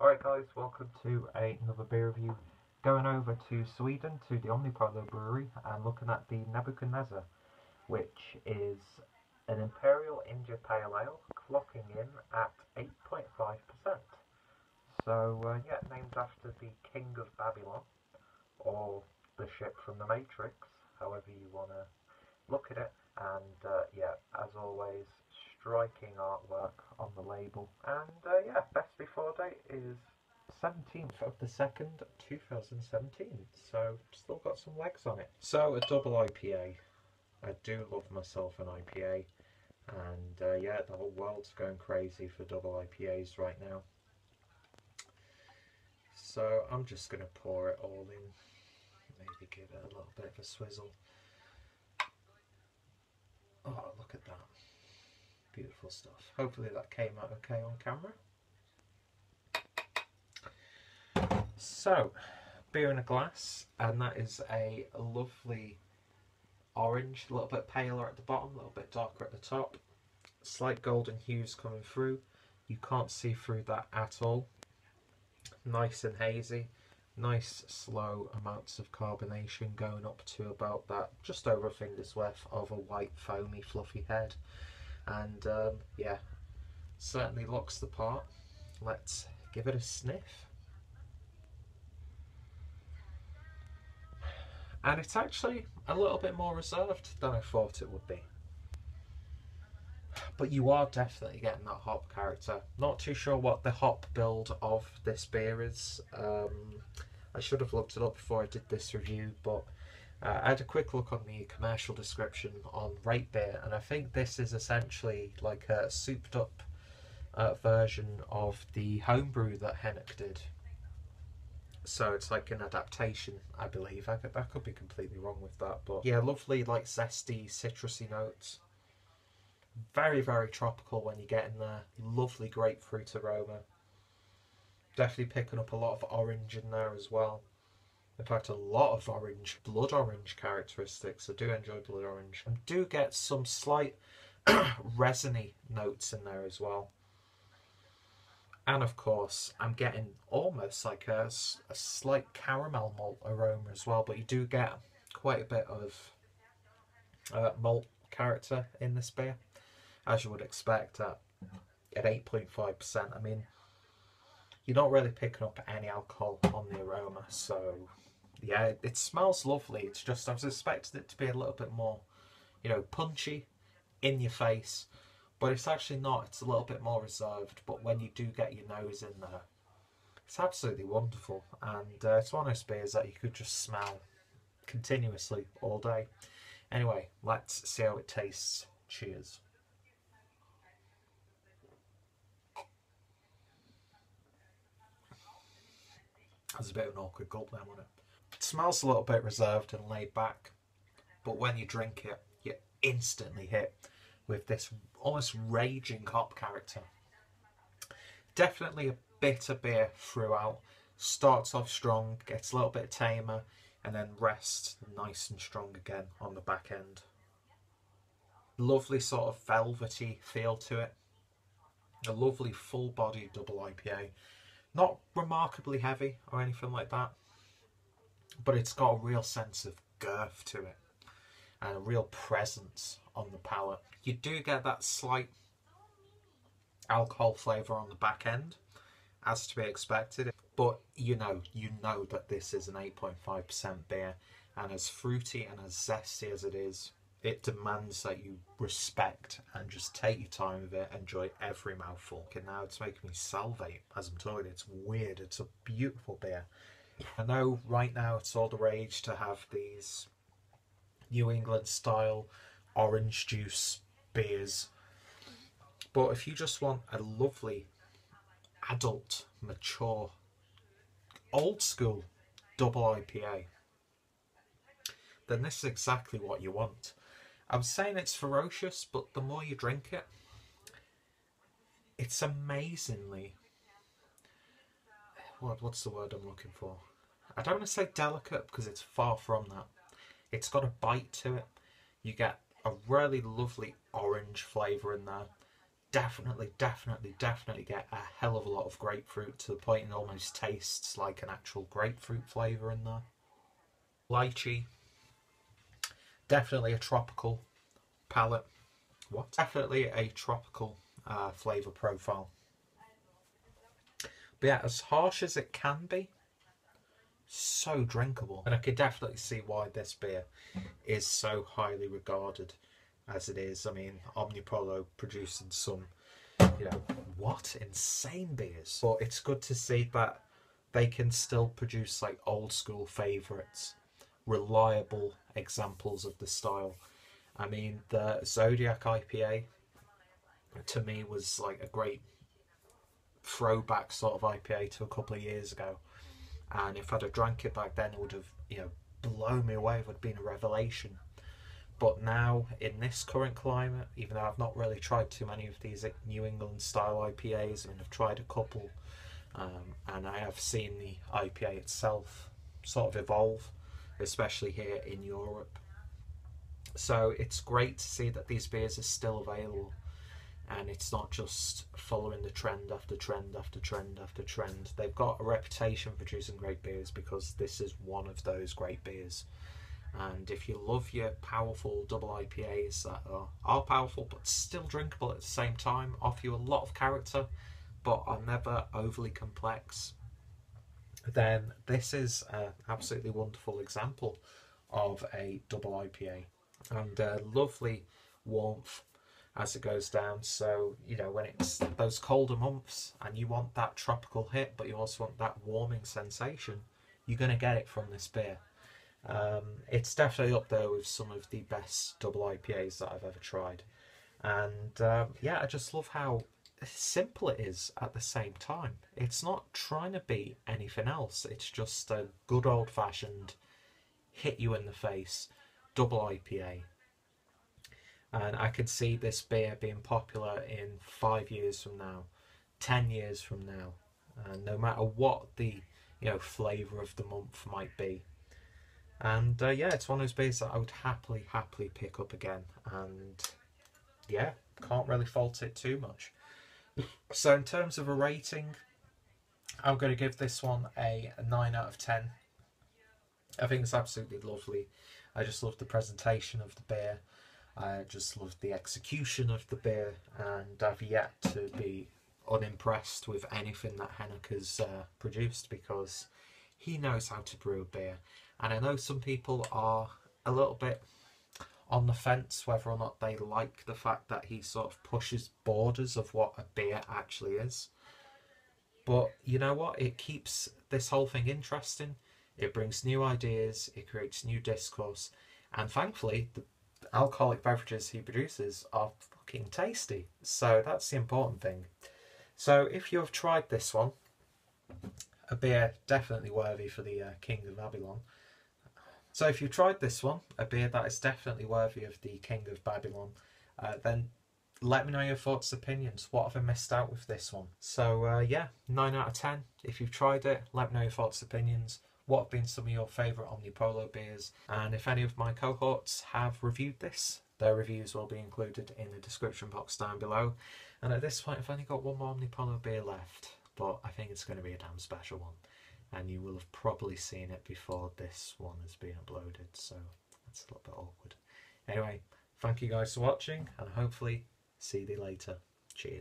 Alright guys, welcome to another beer review. Going over to Sweden, to the Omnipollo brewery, and looking at the Nebuchadnezzar, which is an Imperial India Pale Ale, clocking in at 8.5%. So yeah, named after the King of Babylon, or the ship from the Matrix, however you want to look at it. And yeah, as always, striking artwork on the label. And yeah, best before date is 17th of the 2nd, 2017. So still got some legs on it. So a double IPA. I do love myself an IPA. And yeah, the whole world's going crazy for double IPAs right now. So I'm just going to pour it all in. Maybe give it a little bit of a swizzle. Oh, look at that. Beautiful stuff. Hopefully that came out okay on camera. So, beer in a glass, and that is a lovely orange, a little bit paler at the bottom, a little bit darker at the top. Slight golden hues coming through. You can't see through that at all. Nice and hazy. Nice slow amounts of carbonation going up to about that, just over a finger's worth of a white foamy fluffy head. And yeah, certainly looks the part. Let's give it a sniff. And it's actually a little bit more reserved than I thought it would be. But you are definitely getting that hop character. Not too sure what the hop build of this beer is. I should have looked it up before I did this review, but I had a quick look on the commercial description on Rate Beer, and I think this is essentially like a souped up version of the homebrew that Hennick did. So it's like an adaptation, I believe. I could be completely wrong with that, but yeah, lovely like zesty, citrusy notes. Very, very tropical when you get in there. Lovely grapefruit aroma. Definitely picking up a lot of orange in there as well. In fact, a lot of orange, blood orange characteristics. I do enjoy blood orange. I do get some slight resiny notes in there as well. And of course, I'm getting almost like a slight caramel malt aroma as well. But you do get quite a bit of malt character in this beer, as you would expect at 8.5%. I mean, you're not really picking up any alcohol on the aroma, so yeah, it smells lovely. It's just, I was expecting it to be a little bit more, you know, punchy, in your face, but it's actually not. It's a little bit more reserved, but when you do get your nose in there, it's absolutely wonderful. And it's one of those beers that you could just smell continuously all day. Anyway, let's see how it tastes. Cheers. That's a bit of an awkward gulp there, wasn't it? It smells a little bit reserved and laid back, but when you drink it, you instantly hit with this almost raging hop character. Definitely a bitter beer throughout. Starts off strong, gets a little bit tamer, and then rests nice and strong again on the back end. Lovely sort of velvety feel to it. A lovely full-bodied double IPA. Not remarkably heavy or anything like that, but it's got a real sense of girth to it and a real presence on the palate. You do get that slight alcohol flavour on the back end, as to be expected, but you know that this is an 8.5% beer, and as fruity and as zesty as it is, it demands that you respect and just take your time with it, enjoy every mouthful. And now it's making me salivate as I'm talking. It's weird. It's a beautiful beer. I know right now it's all the rage to have these New England style orange juice beers, but if you just want a lovely adult, mature, old school double IPA, then this is exactly what you want. I'm saying it's ferocious, but the more you drink it, it's amazingly, what's the word I'm looking for? I don't want to say delicate, because it's far from that. It's got a bite to it. You get a really lovely orange flavour in there. definitely get a hell of a lot of grapefruit, to the point it almost tastes like an actual grapefruit flavour in there. Lychee, definitely a tropical palate. What? Definitely a tropical flavour profile. But yeah, as harsh as it can be, so drinkable. And I could definitely see why this beer is so highly regarded as it is. I mean, Omnipollo producing some, you know, what insane beers. But it's good to see that they can still produce like old school favourites, reliable examples of the style. I mean, the Zodiac IPA to me was like a great throwback sort of IPA to a couple of years ago. And if I'd have drank it back then, it would have, you know, blown me away. It would have been a revelation. But now, in this current climate, even though I've not really tried too many of these New England style IPAs, I mean, I've tried a couple, and I have seen the IPA itself sort of evolve, especially here in Europe. So it's great to see that these beers are still available, and it's not just following the trend after trend after trend after trend. They've got a reputation for producing great beers, because this is one of those great beers. And if you love your powerful double IPAs that are powerful but still drinkable at the same time, offer you a lot of character but are never overly complex, then this is an absolutely wonderful example of a double IPA. And lovely warmth as it goes down. So, you know, when it's those colder months and you want that tropical hit, but you also want that warming sensation, you're going to get it from this beer. It's definitely up there with some of the best double IPAs that I've ever tried. And yeah, I just love how simple it is at the same time. It's not trying to be anything else. It's just a good old-fashioned, hit you in the face double IPA. And I could see this beer being popular in 5 years from now, 10 years from now, and no matter what the, you know, flavour of the month might be. And yeah, it's one of those beers that I would happily pick up again. And yeah, can't really fault it too much. So in terms of a rating, I'm going to give this one a 9 out of 10. I think it's absolutely lovely. I just love the presentation of the beer. I just love the execution of the beer, and I've yet to be unimpressed with anything that Hennick has produced, because he knows how to brew a beer. And I know some people are a little bit on the fence whether or not they like the fact that he sort of pushes borders of what a beer actually is. But you know what? It keeps this whole thing interesting. It brings new ideas, it creates new discourse, and thankfully the alcoholic beverages he produces are fucking tasty. So that's the important thing. So if you have tried this one, a beer definitely worthy for the King of Babylon. So if you've tried this one, a beer that is definitely worthy of the King of Babylon, then let me know your thoughts, opinions. What have I missed out with this one? So yeah, 9 out of 10. If you've tried it, let me know your thoughts, opinions. What have been some of your favourite Omnipollo beers? And if any of my cohorts have reviewed this, their reviews will be included in the description box down below. And at this point, I've only got one more Omnipollo beer left, but I think it's going to be a damn special one. And you will have probably seen it before this one has been uploaded, so that's a little bit awkward. Anyway, thank you guys for watching, and hopefully see you later. Cheers.